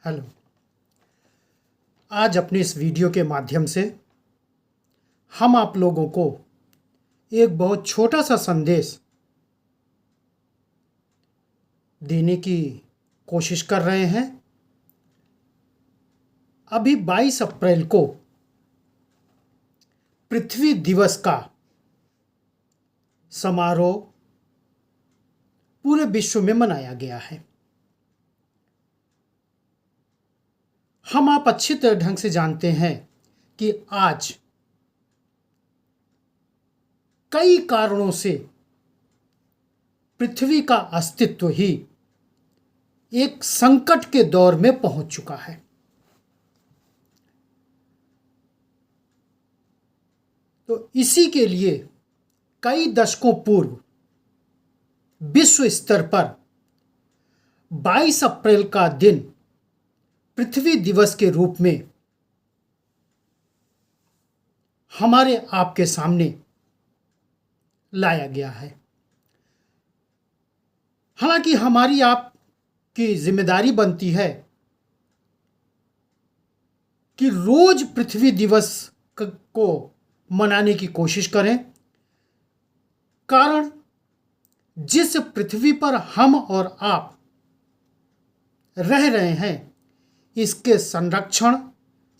Hello. आज अपने इस वीडियो के माध्यम से हम आप लोगों को एक बहुत छोटा सा संदेश देने की कोशिश कर रहे हैं। अभी 22 अप्रैल को पृथ्वी दिवस का समारोह पूरे विश्व में मनाया गया है। हम आप अच्छी तरह ढंग से जानते हैं कि आज कई कारणों से पृथ्वी का अस्तित्व ही एक संकट के दौर में पहुंच चुका है। तो इसी के लिए कई दशकों पूर्व विश्व स्तर पर 22 अप्रैल का दिन पृथ्वी दिवस के रूप में हमारे आपके सामने लाया गया है। हालांकि हमारी आपकी जिम्मेदारी बनती है कि रोज पृथ्वी दिवस को मनाने की कोशिश करें, कारण जिस पृथ्वी पर हम और आप रह रहे हैं इसके संरक्षण,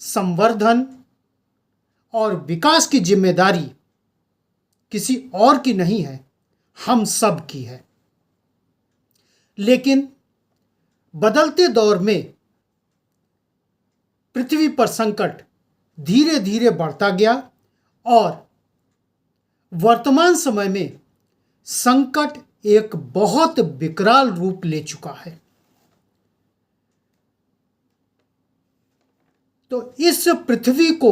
संवर्धन और विकास की जिम्मेदारी किसी और की नहीं है, हम सब की है। लेकिन बदलते दौर में पृथ्वी पर संकट धीरे धीरे बढ़ता गया और वर्तमान समय में संकट एक बहुत विकराल रूप ले चुका है। तो इस पृथ्वी को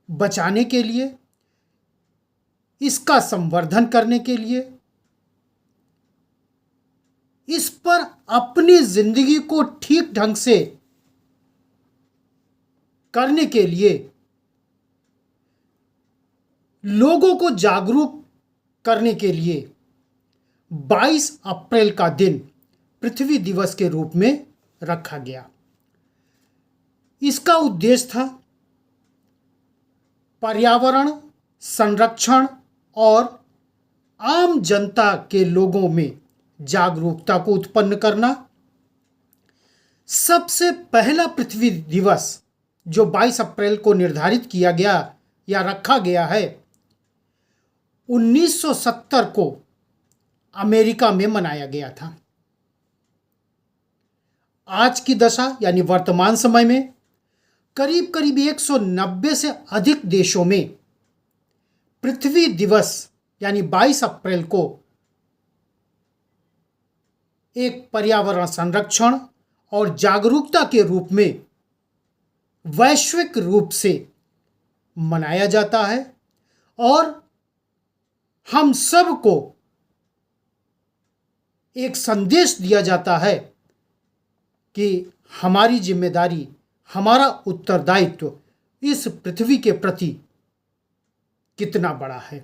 बचाने के लिए, इसका संवर्धन करने के लिए, इस पर अपनी जिंदगी को ठीक ढंग से करने के लिए लोगों को जागरूक करने के लिए 22 अप्रैल का दिन पृथ्वी दिवस के रूप में रखा गया। इसका उद्देश्य था पर्यावरण संरक्षण और आम जनता के लोगों में जागरूकता को उत्पन्न करना। सबसे पहला पृथ्वी दिवस जो 22 अप्रैल को निर्धारित किया गया या रखा गया है 1970 को अमेरिका में मनाया गया था। आज की दशा यानी वर्तमान समय में करीब करीब 190 से अधिक देशों में पृथ्वी दिवस यानी 22 अप्रैल को एक पर्यावरण संरक्षण और जागरूकता के रूप में वैश्विक रूप से मनाया जाता है और हम सब को एक संदेश दिया जाता है कि हमारी जिम्मेदारी, हमारा उत्तरदायित्व इस पृथ्वी के प्रति कितना बड़ा है।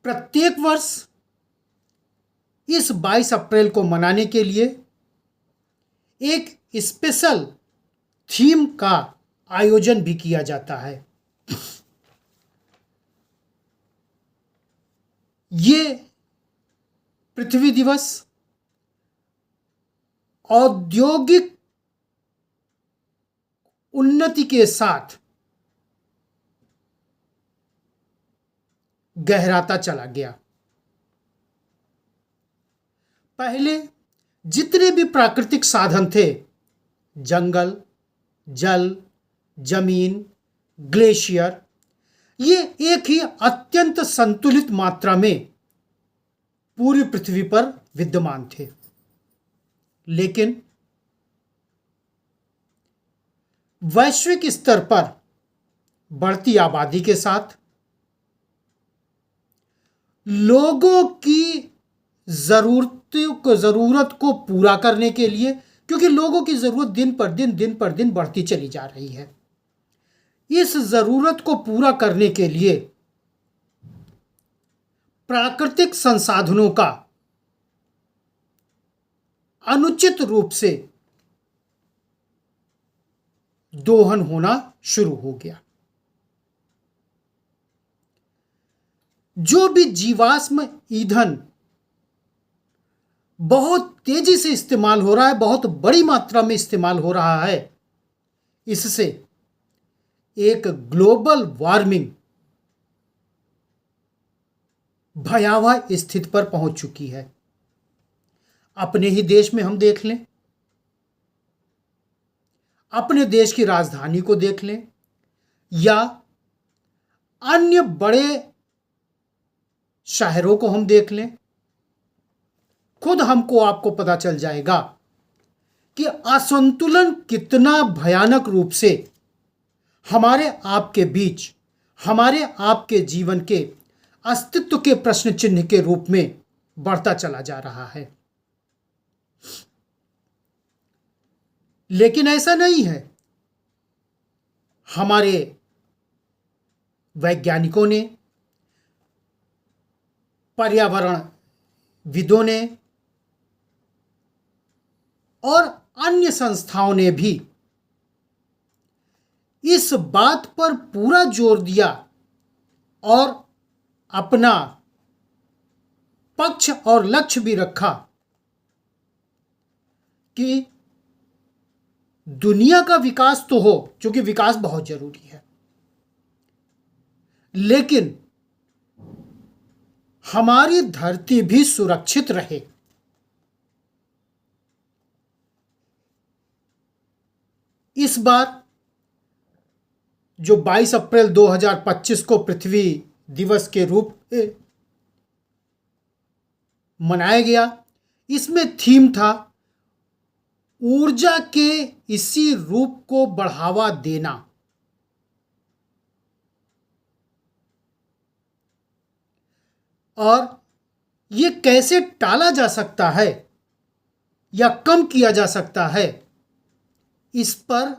प्रत्येक वर्ष इस 22 अप्रैल को मनाने के लिए एक स्पेशल थीम का आयोजन भी किया जाता है। ये पृथ्वी दिवस औद्योगिक उन्नति के साथ गहराता चला गया। पहले जितने भी प्राकृतिक साधन थे, जंगल, जल, जमीन, ग्लेशियर, ये एक ही अत्यंत संतुलित मात्रा में पूरी पृथ्वी पर विद्यमान थे। लेकिन वैश्विक स्तर पर बढ़ती आबादी के साथ लोगों की जरूरत को पूरा करने के लिए, क्योंकि लोगों की जरूरत दिन पर दिन बढ़ती चली जा रही है, इस जरूरत को पूरा करने के लिए प्राकृतिक संसाधनों का अनुचित रूप से दोहन होना शुरू हो गया। जो भी जीवाश्म ईंधन बहुत तेजी से इस्तेमाल हो रहा है, बहुत बड़ी मात्रा में इस्तेमाल हो रहा है, इससे एक ग्लोबल वार्मिंग भयावह स्थिति पर पहुंच चुकी है। अपने ही देश में हम देख लें, अपने देश की राजधानी को देख लें या अन्य बड़े शहरों को हम देख लें, खुद हमको आपको पता चल जाएगा कि असंतुलन कितना भयानक रूप से हमारे आपके बीच, हमारे आपके जीवन के अस्तित्व के प्रश्न चिन्ह के रूप में बढ़ता चला जा रहा है। लेकिन ऐसा नहीं है। हमारे वैज्ञानिकों ने, पर्यावरण विदों ने और अन्य संस्थाओं ने भी इस बात पर पूरा जोर दिया और अपना पक्ष और लक्ष्य भी रखा कि दुनिया का विकास तो हो, क्योंकि विकास बहुत जरूरी है, लेकिन हमारी धरती भी सुरक्षित रहे। इस बार जो 22 अप्रैल 2025 को पृथ्वी दिवस के रूप में मनाया गया, इसमें थीम था ऊर्जा के इसी रूप को बढ़ावा देना। और ये कैसे टाला जा सकता है या कम किया जा सकता है, इस पर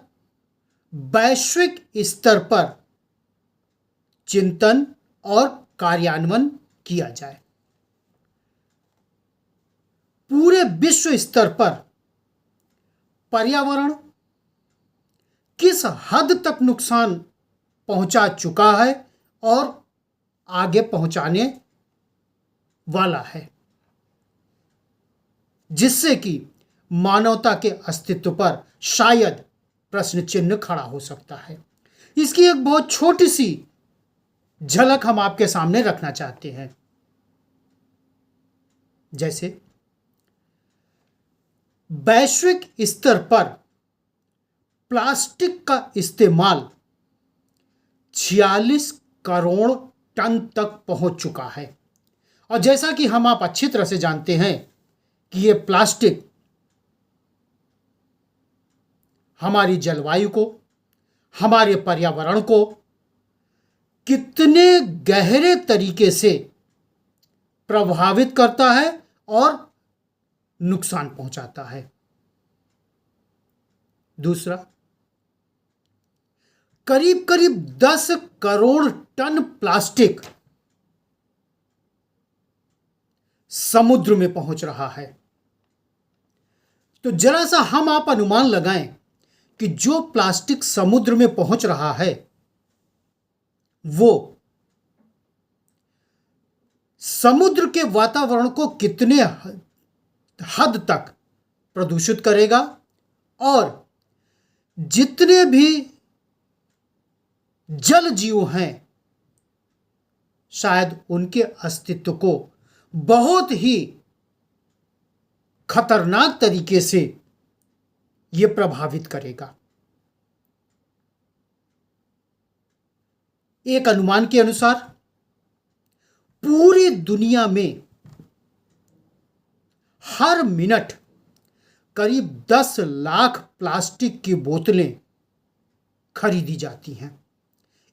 वैश्विक स्तर पर चिंतन और कार्यान्वयन किया जाए। पूरे विश्व स्तर पर पर्यावरण किस हद तक नुकसान पहुंचा चुका है और आगे पहुंचाने वाला है, जिससे कि मानवता के अस्तित्व पर शायद प्रश्न चिन्ह खड़ा हो सकता है। इसकी एक बहुत छोटी सी झलक हम आपके सामने रखना चाहते हैं। जैसे वैश्विक स्तर पर प्लास्टिक का इस्तेमाल 46 करोड़ टन तक पहुंच चुका है। और जैसा कि हम आप अच्छी तरह से जानते हैं कि ये प्लास्टिक हमारी जलवायु को, हमारे पर्यावरण को कितने गहरे तरीके से प्रभावित करता है और नुकसान पहुंचाता है। दूसरा, करीब करीब 10 करोड़ टन प्लास्टिक समुद्र में पहुंच रहा है। तो जरा सा हम आप अनुमान लगाएं कि जो प्लास्टिक समुद्र में पहुंच रहा है वो समुद्र के वातावरण को कितने हद तक प्रदूषित करेगा और जितने भी जल जीव हैं शायद उनके अस्तित्व को बहुत ही खतरनाक तरीके से यह प्रभावित करेगा। एक अनुमान के अनुसार पूरी दुनिया में हर मिनट करीब 10 लाख प्लास्टिक की बोतलें खरीदी जाती हैं।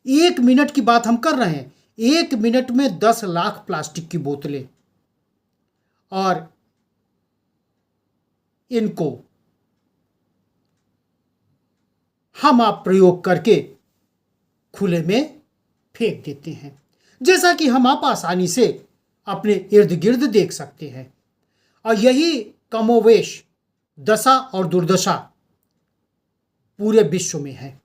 1 मिनट की बात हम कर रहे हैं, 1 मिनट में 10 लाख प्लास्टिक की बोतलें, और इनको हम आप प्रयोग करके खुले में फेंक देते हैं, जैसा कि हम आप आसानी से अपने इर्द गिर्द देख सकते हैं। और यही कमोवेश दशा और दुर्दशा पूरे विश्व में है।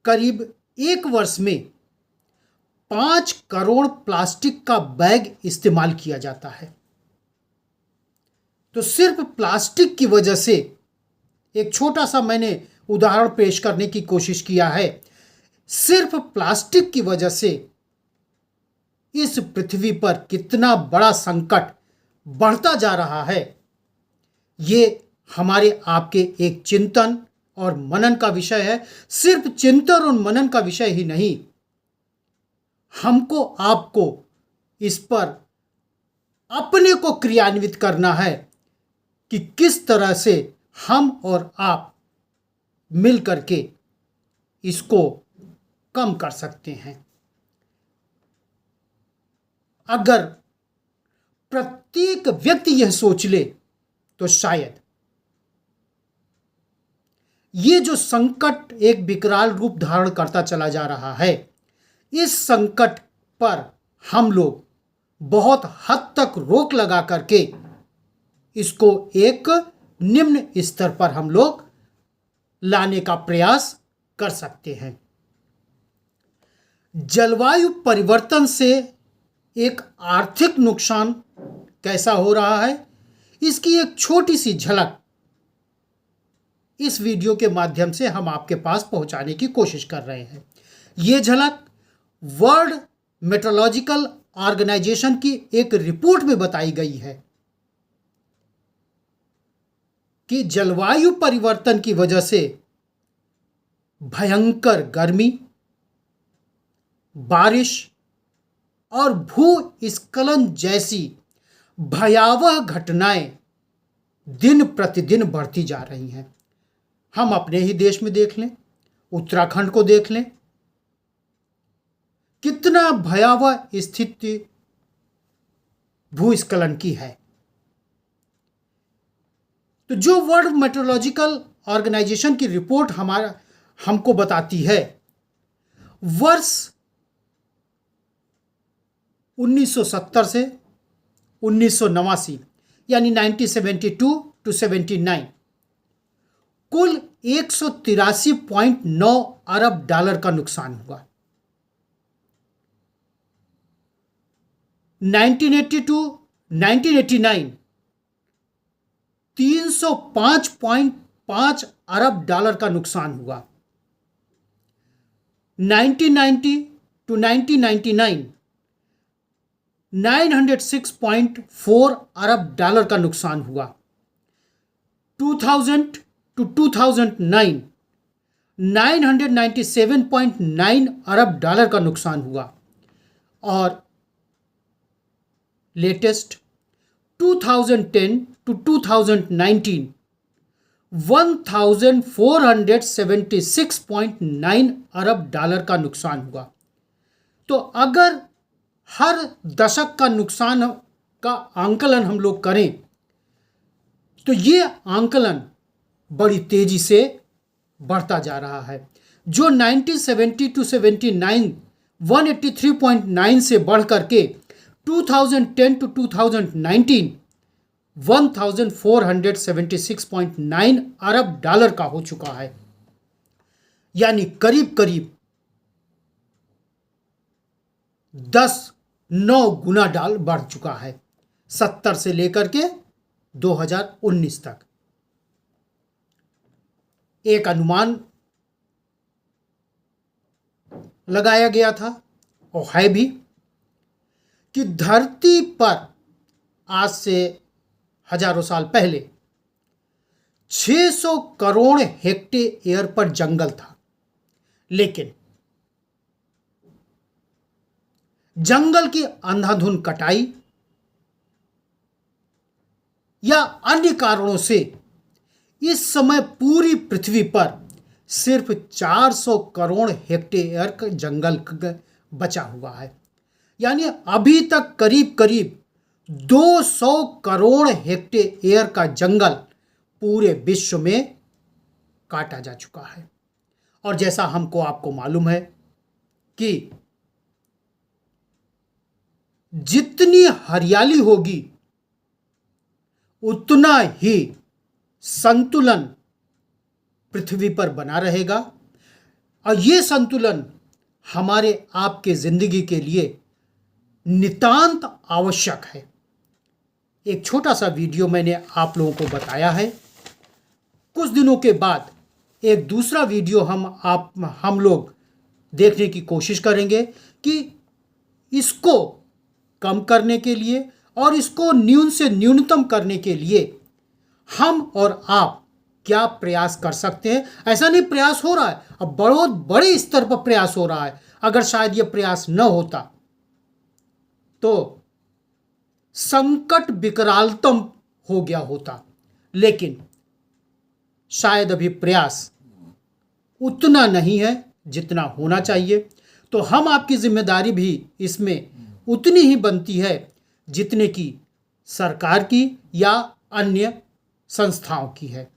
करीब 1 वर्ष में 5 करोड़ प्लास्टिक का बैग इस्तेमाल किया जाता है। तो सिर्फ प्लास्टिक की वजह से, एक छोटा सा मैंने उदाहरण पेश करने की कोशिश किया है, सिर्फ प्लास्टिक की वजह से इस पृथ्वी पर कितना बड़ा संकट बढ़ता जा रहा है, ये हमारे आपके एक चिंतन और मनन का विषय है। सिर्फ चिंतन और मनन का विषय ही नहीं, हमको आपको इस पर अपने को क्रियान्वित करना है कि किस तरह से हम और आप मिल करके इसको कम कर सकते हैं। अगर प्रत्येक व्यक्ति यह सोच ले तो शायद ये जो संकट एक विकराल रूप धारण करता चला जा रहा है, इस संकट पर हम लोग बहुत हद तक रोक लगा करके इसको एक निम्न स्तर पर हम लोग लाने का प्रयास कर सकते हैं। जलवायु परिवर्तन से एक आर्थिक नुकसान कैसा हो रहा है, इसकी एक छोटी सी झलक इस वीडियो के माध्यम से हम आपके पास पहुंचाने की कोशिश कर रहे हैं। ये झलक वर्ल्ड मेट्रोलॉजिकल ऑर्गेनाइजेशन की एक रिपोर्ट में बताई गई है कि जलवायु परिवर्तन की वजह से भयंकर गर्मी, बारिश और भूस्खलन जैसी भयावह घटनाएं दिन प्रतिदिन बढ़ती जा रही हैं। हम अपने ही देश में देख लें, उत्तराखंड को देख लें, कितना भयावह स्थिति भूस्खलन की है। तो जो वर्ल्ड मेट्रोलॉजिकल ऑर्गेनाइजेशन की रिपोर्ट हमको बताती है, वर्ष 1970 से 1989 यानी 1972 टू 79 कुल 183.9 अरब डॉलर का नुकसान हुआ। 1989 305.5 अरब डॉलर का नुकसान हुआ। 1990 टू 1999 906.4 अरब डॉलर का नुकसान हुआ। 2000 टू 2009 997.9 अरब डॉलर का नुकसान हुआ। और लेटेस्ट 2010 टू 2019 1476.9 अरब डॉलर का नुकसान हुआ। तो अगर हर दशक का नुकसान का आंकलन हम लोग करें तो ये आंकलन बड़ी तेजी से बढ़ता जा रहा है। जो 1970 टू 79 183.9 से बढ़ करके 2010 टू 2019 1476.9 अरब डॉलर का हो चुका है, यानी करीब करीब 9 गुना बढ़ चुका है 70 से लेकर के 2019 तक। एक अनुमान लगाया गया था और है भी कि धरती पर आज से हजारों साल पहले 600 करोड़ हेक्टेयर पर जंगल था, लेकिन जंगल की अंधाधुंध कटाई या अन्य कारणों से इस समय पूरी पृथ्वी पर सिर्फ 400 करोड़ हेक्टेयर का जंगल बचा हुआ है। यानी अभी तक करीब करीब 200 करोड़ हेक्टेयर का जंगल पूरे विश्व में काटा जा चुका है। और जैसा आपको मालूम है कि जितनी हरियाली होगी उतना ही संतुलन पृथ्वी पर बना रहेगा और ये संतुलन हमारे आपके जिंदगी के लिए नितांत आवश्यक है। एक छोटा सा वीडियो मैंने आप लोगों को बताया है। कुछ दिनों के बाद एक दूसरा वीडियो हम लोग देखने की कोशिश करेंगे कि इसको कम करने के लिए और इसको न्यून से न्यूनतम करने के लिए हम और आप क्या प्रयास कर सकते हैं। ऐसा नहीं प्रयास हो रहा है, अब बहुत बड़े स्तर पर प्रयास हो रहा है। अगर शायद ये प्रयास न होता तो संकट विकरालतम हो गया होता, लेकिन शायद अभी प्रयास उतना नहीं है जितना होना चाहिए। तो हम आपकी जिम्मेदारी भी इसमें उतनी ही बनती है जितने की सरकार की या अन्य संस्थाओं की है।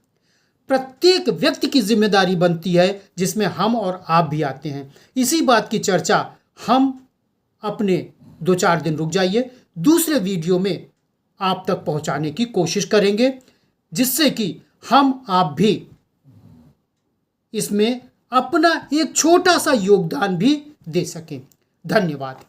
प्रत्येक व्यक्ति की जिम्मेदारी बनती है, जिसमें हम और आप भी आते हैं। इसी बात की चर्चा हम अपने 2-4 दिन रुक जाइए, दूसरे वीडियो में आप तक पहुंचाने की कोशिश करेंगे, जिससे कि हम आप भी इसमें अपना एक छोटा सा योगदान भी दे सकें। धन्यवाद।